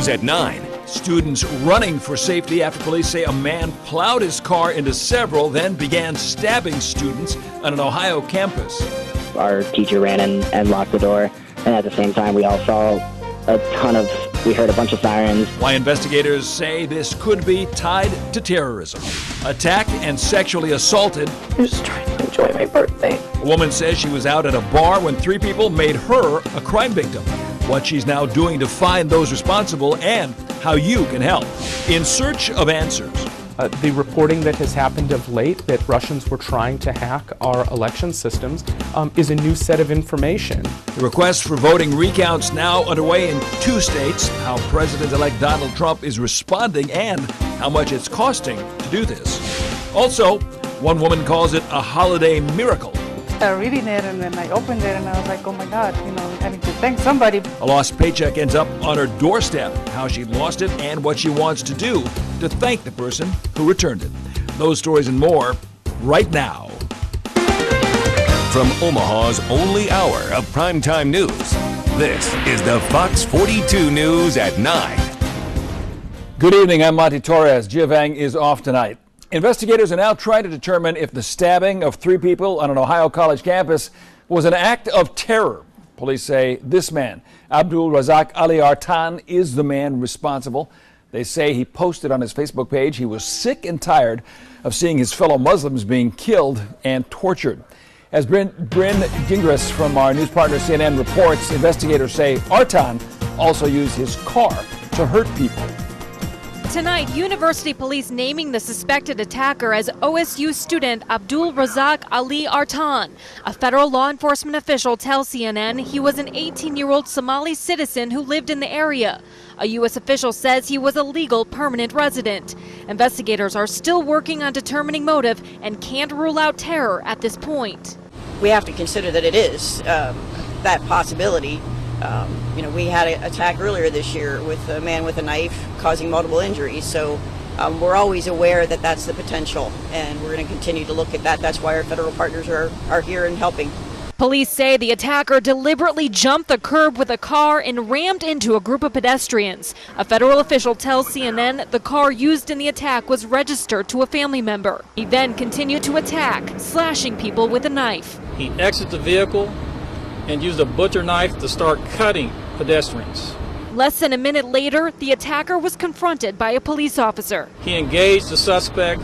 News at 9. Students running for safety after police say a man plowed his car into several, then began stabbing students on an Ohio campus. Our teacher ran in and locked the door, and at the same time we all saw we heard a bunch of sirens. Why investigators say this could be tied to terrorism. Attacked and sexually assaulted. I was just trying to enjoy my birthday. A woman says she was out at a bar when 3 people made her a crime victim. What she's now doing to find those responsible and how you can help. In search of answers. The reporting that has happened of late that Russians were trying to hack our election systems is a new set of information. The request for voting recounts now underway in 2 states. How President-elect Donald Trump is responding and how much it's costing to do this. Also, one woman calls it a holiday miracle. Reading it, and then I opened it and I was like, oh my God, I need to thank somebody. A lost paycheck ends up on her doorstep. How she lost it and what she wants to do to thank the person who returned it. Those stories and more right now. From Omaha's only hour of primetime news, this is the Fox 42 News at 9. Good evening, I'm Monty Torres. Gia Vang is off tonight. Investigators are now trying to determine if the stabbing of 3 people on an Ohio college campus was an act of terror. Police say this man, Abdul Razak Ali Artan, is the man responsible. They say he posted on his Facebook page he was sick and tired of seeing his fellow Muslims being killed and tortured. As Bryn Gingras from our news partner CNN reports, investigators say Artan also used his car to hurt people. Tonight, university police naming the suspected attacker as OSU student Abdul Razak Ali Artan. A federal law enforcement official tells CNN he was an 18-year-old Somali citizen who lived in the area. A U.S. official says he was a legal permanent resident. Investigators are still working on determining motive and can't rule out terror at this point. We have to consider that it is that possibility. We had an attack earlier this year with a man with a knife causing multiple injuries. So we're always aware that that's the potential, and we're going to continue to look at that. That's why our federal partners are here and helping. Police say the attacker deliberately jumped the curb with a car and rammed into a group of pedestrians. A federal official tells CNN the car used in the attack was registered to a family member. He then continued to attack, slashing people with a knife. He exited the vehicle and used a butcher knife to start cutting pedestrians. Less than a minute later, the attacker was confronted by a police officer. He engaged the suspect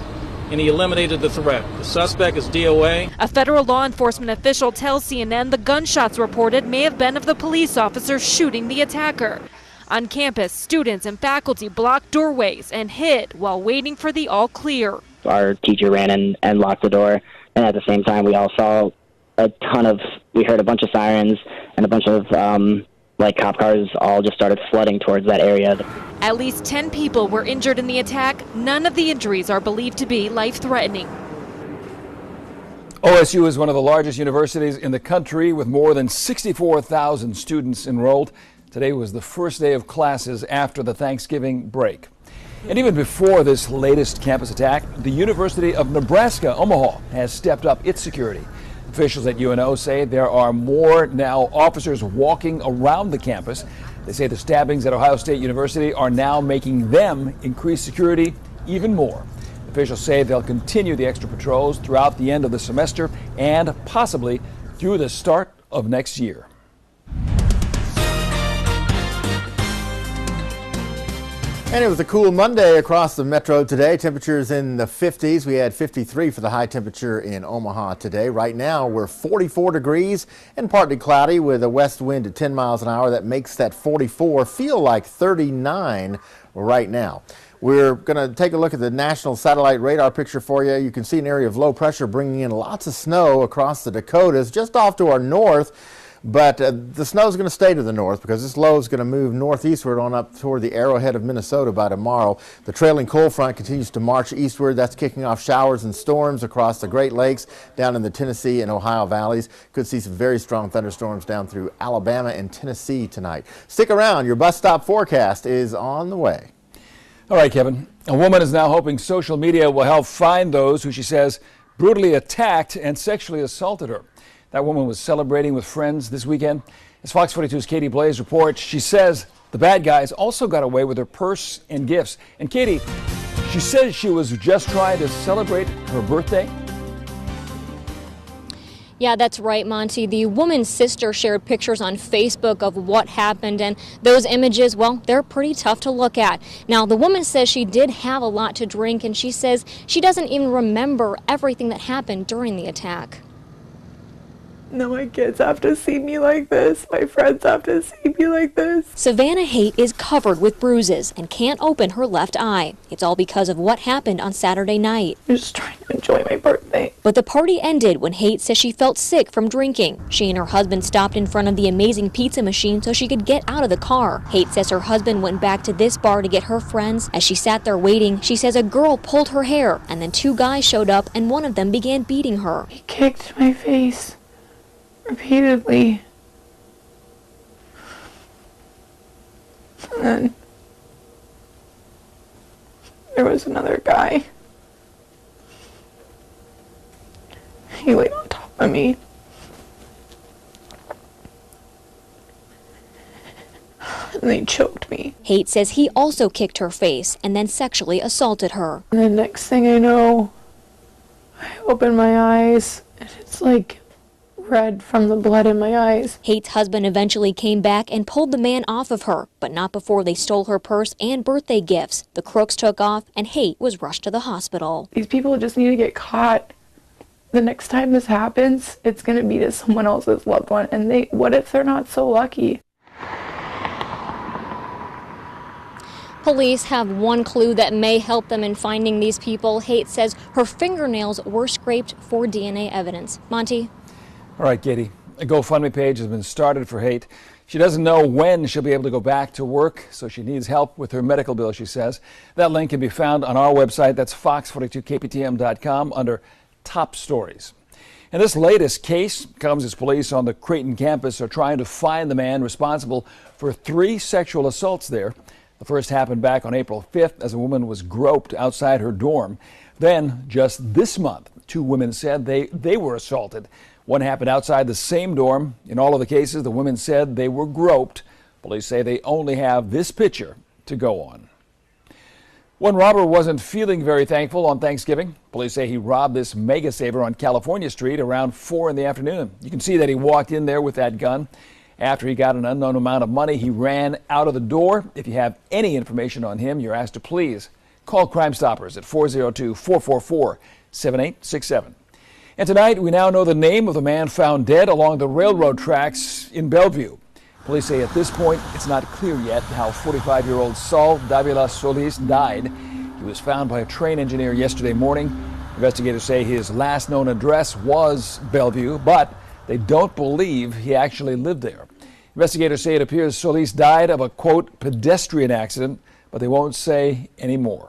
and he eliminated the threat. The suspect is DOA. A federal law enforcement official tells CNN the gunshots reported may have been of the police officer shooting the attacker. On campus, students and faculty blocked doorways and hid while waiting for the all clear. Our teacher ran in and locked the door, and at the same time we all saw we heard a bunch of sirens and a bunch of cop cars all just started flooding towards that area. At least 10 people were injured in the attack. None of the injuries are believed to be life-threatening. OSU is one of the largest universities in the country with more than 64,000 students enrolled. Today was the first day of classes after the Thanksgiving break. And even before this latest campus attack, the University of Nebraska, Omaha, has stepped up its security. Officials at UNO say there are more now officers walking around the campus. They say the stabbings at Ohio State University are now making them increase security even more. Officials say they'll continue the extra patrols throughout the end of the semester and possibly through the start of next year. And it was a cool Monday across the metro today. Temperatures in the 50s. We had 53 for the high temperature in Omaha today. Right now we're 44 degrees and partly cloudy with a west wind at 10 miles an hour. That makes that 44 feel like 39 right now. We're going to take a look at the national satellite radar picture for you. You can see an area of low pressure bringing in lots of snow across the Dakotas just off to our north. But the snow is going to stay to the north because this low is going to move northeastward on up toward the arrowhead of Minnesota by tomorrow. The trailing cold front continues to march eastward. That's kicking off showers and storms across the Great Lakes down in the Tennessee and Ohio valleys. Could see some very strong thunderstorms down through Alabama and Tennessee tonight. Stick around. Your bus stop forecast is on the way. All right, Kevin. A woman is now hoping social media will help find those who she says brutally attacked and sexually assaulted her. That woman was celebrating with friends this weekend. As Fox 42's Katie Blaze reports, she says The bad guys also got away with her purse and gifts. And Katie, she says she was just trying to celebrate her birthday. Yeah, that's right, Monty. The woman's sister shared pictures on Facebook of what happened, and those images, well, they're pretty tough to look at. Now, the woman says she did have a lot to drink, and she says she doesn't even remember everything that happened during the attack. Now my kids have to see me like this. My friends have to see me like this. Savannah Haight is covered with bruises and can't open her left eye. It's all because of what happened on Saturday night. I'm just trying to enjoy my birthday. But the party ended when Haight says she felt sick from drinking. She and her husband stopped in front of the Amazing Pizza machine so she could get out of the car. Haight says her husband went back to this bar to get her friends. As she sat there waiting, she says a girl pulled her hair, and then two guys showed up and one of them began beating her. He kicked my face repeatedly. And then there was another guy. He laid on top of me. And they choked me. Haight says he also kicked her face and then sexually assaulted her. And the next thing I know, I open my eyes and it's like red from the blood in my eyes. Haight's husband eventually came back and pulled the man off of her, but not before they stole her purse and birthday gifts. The crooks took off and Haight was rushed to the hospital. These people just need to get caught. The next time this happens, it's going to be to someone else's loved one. And what if they're not so lucky? Police have one clue that may help them in finding these people. Haight says her fingernails were scraped for DNA evidence. Monty? All right, Katie, a GoFundMe page has been started for Haight. She doesn't know when she'll be able to go back to work, so she needs help with her medical bill, she says. That link can be found on our website. That's fox42kptm.com under Top Stories. And this latest case comes as police on the Creighton campus are trying to find the man responsible for 3 sexual assaults there. The first happened back on April 5th as a woman was groped outside her dorm. Then, just this month, 2 women said they were assaulted. One happened outside the same dorm. In all of the cases, the women said they were groped. Police say they only have this picture to go on. One robber wasn't feeling very thankful on Thanksgiving. Police say he robbed this mega saver on California Street around 4 in the afternoon. You can see that he walked in there with that gun. After he got an unknown amount of money, he ran out of the door. If you have any information on him, you're asked to please call Crime Stoppers at 402-444-7867. And tonight, we now know the name of the man found dead along the railroad tracks in Bellevue. Police say at this point, it's not clear yet how 45-year-old Saul Davila Solis died. He was found by a train engineer yesterday morning. Investigators say his last known address was Bellevue, but they don't believe he actually lived there. Investigators say it appears Solis died of a, quote, pedestrian accident, but they won't say any more.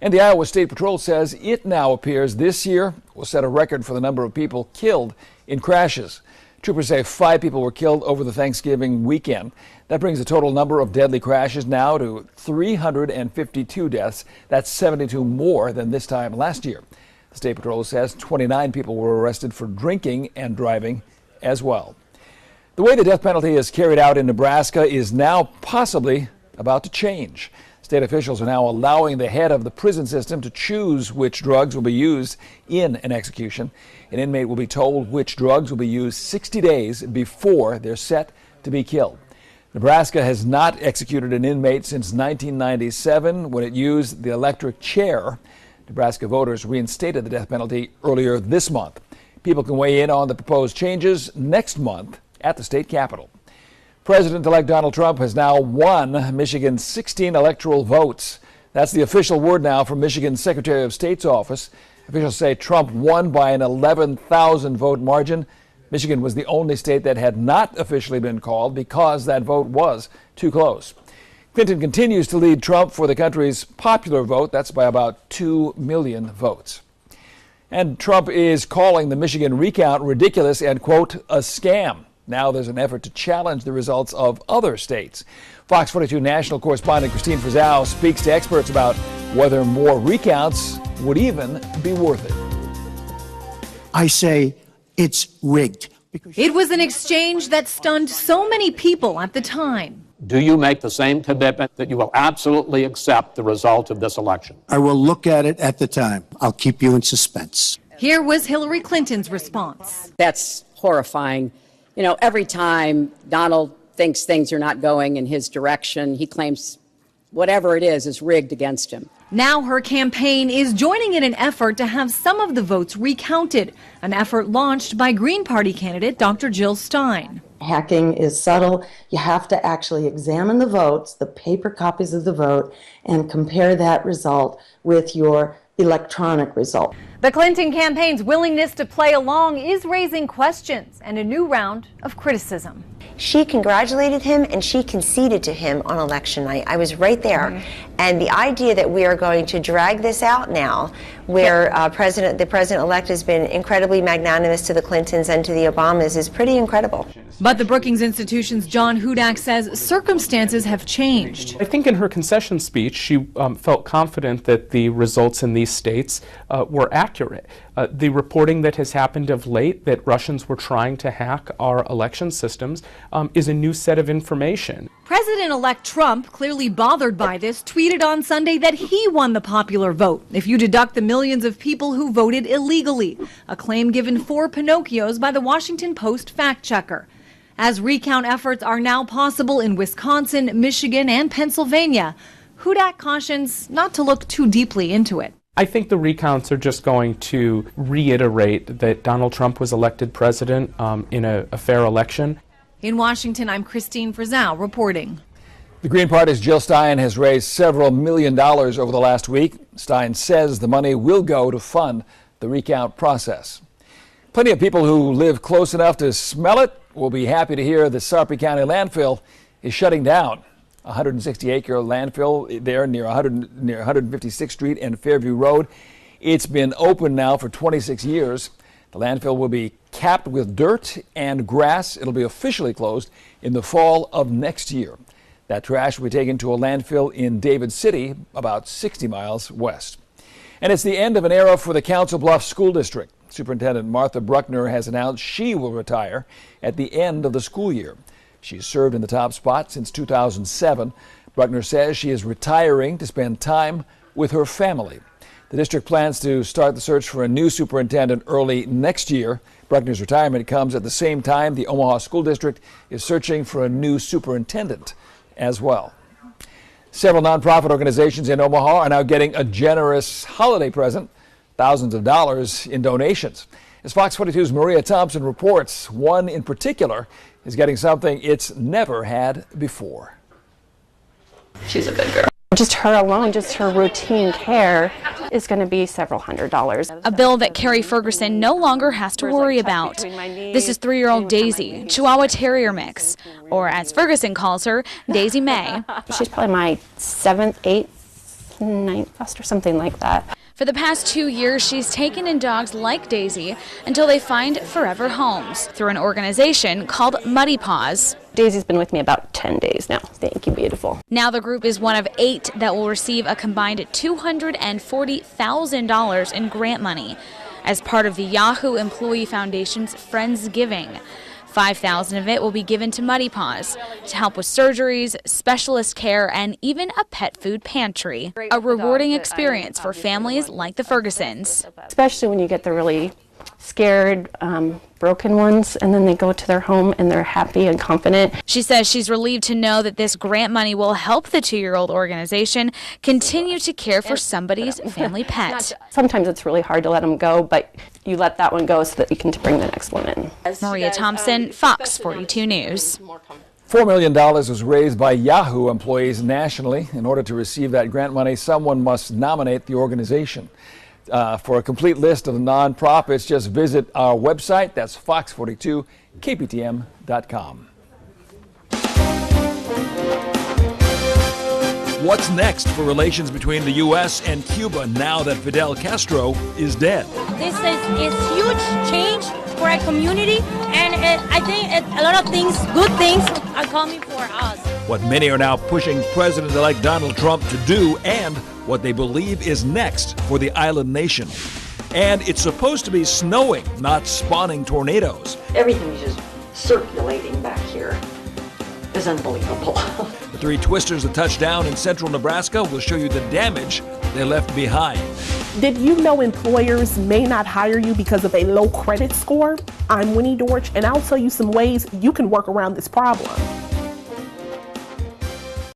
And the Iowa State Patrol says it now appears this year will set a record for the number of people killed in crashes. Troopers say 5 people were killed over the Thanksgiving weekend. That brings the total number of deadly crashes now to 352 deaths. That's 72 more than this time last year. The State Patrol says 29 people were arrested for drinking and driving as well. The way the death penalty is carried out in Nebraska is now possibly about to change. State officials are now allowing the head of the prison system to choose which drugs will be used in an execution. An inmate will be told which drugs will be used 60 days before they're set to be killed. Nebraska has not executed an inmate since 1997 when it used the electric chair. Nebraska voters reinstated the death penalty earlier this month. People can weigh in on the proposed changes next month at the state capitol. President-elect Donald Trump has now won Michigan's 16 electoral votes. That's the official word now from Michigan's Secretary of State's office. Officials say Trump won by an 11,000 vote margin. Michigan was the only state that had not officially been called because that vote was too close. Clinton continues to lead Trump for the country's popular vote. That's by about 2 million votes. And Trump is calling the Michigan recount ridiculous and, quote, a scam. Now there's an effort to challenge the results of other states. Fox 42 national correspondent Christine Frizzell speaks to experts about whether more recounts would even be worth it. I say it's rigged. It was an exchange that stunned so many people at the time. Do you make the same commitment that you will absolutely accept the result of this election? I will look at it at the time. I'll keep you in suspense. Here was Hillary Clinton's response. That's horrifying. You know, every time Donald thinks things are not going in his direction, he claims whatever it is rigged against him. Now her campaign is joining in an effort to have some of the votes recounted, an effort launched by Green Party candidate Dr. Jill Stein. Hacking is subtle. You have to actually examine the votes, the paper copies of the vote, and compare that result with your electronic result. The Clinton campaign's willingness to play along is raising questions and a new round of criticism. She congratulated him and she conceded to him on election night. I was right there. And the idea that we are going to drag this out now, where the president-elect has been incredibly magnanimous to the Clintons and to the Obamas, is pretty incredible. But the Brookings Institution's John Hudak says circumstances have changed. I think in her concession speech, she felt confident that the results in these states were accurate. The reporting that has happened of late that Russians were trying to hack our election systems is a new set of information. President-elect Trump, clearly bothered by this, tweeted on Sunday that he won the popular vote if you deduct the millions of people who voted illegally, a claim given 4 Pinocchios by the Washington Post fact-checker. As recount efforts are now possible in Wisconsin, Michigan, and Pennsylvania, Hudak cautions not to look too deeply into it. I think the recounts are just going to reiterate that Donald Trump was elected president in a fair election. In Washington, I'm Christine Frizzell reporting. The Green Party's Jill Stein has raised several $1 million over the last week. Stein says the money will go to fund the recount process. Plenty of people who live close enough to smell it will be happy to hear the Sarpy County landfill is shutting down. A 160-acre landfill there near 156th Street and Fairview Road. It's been open now for 26 years. The landfill will be capped with dirt and grass. It'll be officially closed in the fall of next year. That trash will be taken to a landfill in David City, about 60 miles west. And it's the end of an era for the Council Bluffs School District. Superintendent Martha Bruckner has announced she will retire at the end of the school year. She's served in the top spot since 2007. Bruckner says she is retiring to spend time with her family. The district plans to start the search for a new superintendent early next year. Bruckner's retirement comes at the same time the Omaha School District is searching for a new superintendent as well. Several nonprofit organizations in Omaha are now getting a generous holiday present, thousands of dollars in donations. As Fox 42's Maria Thompson reports, one in particular is getting something it's never had before. She's a good girl. Just her alone, just her routine care is going to be several $100s. A bill that Carrie Ferguson no longer has to worry about. This is 3-year-old Daisy, Chihuahua Terrier mix, or as Ferguson calls her, Daisy May. She's probably my 7th, 8th, 9th foster, something like that. For the past 2 years, she's taken in dogs like Daisy until they find forever homes through an organization called Muddy Paws. Daisy's been with me about 10 days now. Thank you, beautiful. Now the group is one of 8 that will receive a combined $240,000 in grant money as part of the Yahoo Employee Foundation's Friendsgiving. $5,000 of it will be given to Muddy Paws to help with surgeries, specialist care, and even a pet food pantry. A rewarding experience for families like the Fergusons. Especially when you get the really scared, broken ones, and then they go to their home and they're happy and confident. She says she's relieved to know that this grant money will help the 2-year-old organization continue to care for somebody's family pet. Sometimes it's really hard to let them go, but you let that one go so that you can bring the next one in. Maria Thompson, Fox 42 News. $4 million was raised by Yahoo employees nationally. In order to receive that grant money, someone must nominate the organization. For a complete list of the nonprofits, just visit our website. That's fox42kptm.com. What's next for relations between the U.S. and Cuba now that Fidel Castro is dead? This is huge change for our community, and I think a lot of things, good things, are coming for us. What many are now pushing President-elect Donald Trump to do and what they believe is next for the island nation. And it's supposed to be snowing, not spawning tornadoes. Everything's just circulating back here. is unbelievable. The three twisters of touchdown in central Nebraska will show you the damage they left behind. Did you know employers may not hire you because of a low credit score? I'm Winnie Dorch, and I'll tell you some ways you can work around this problem.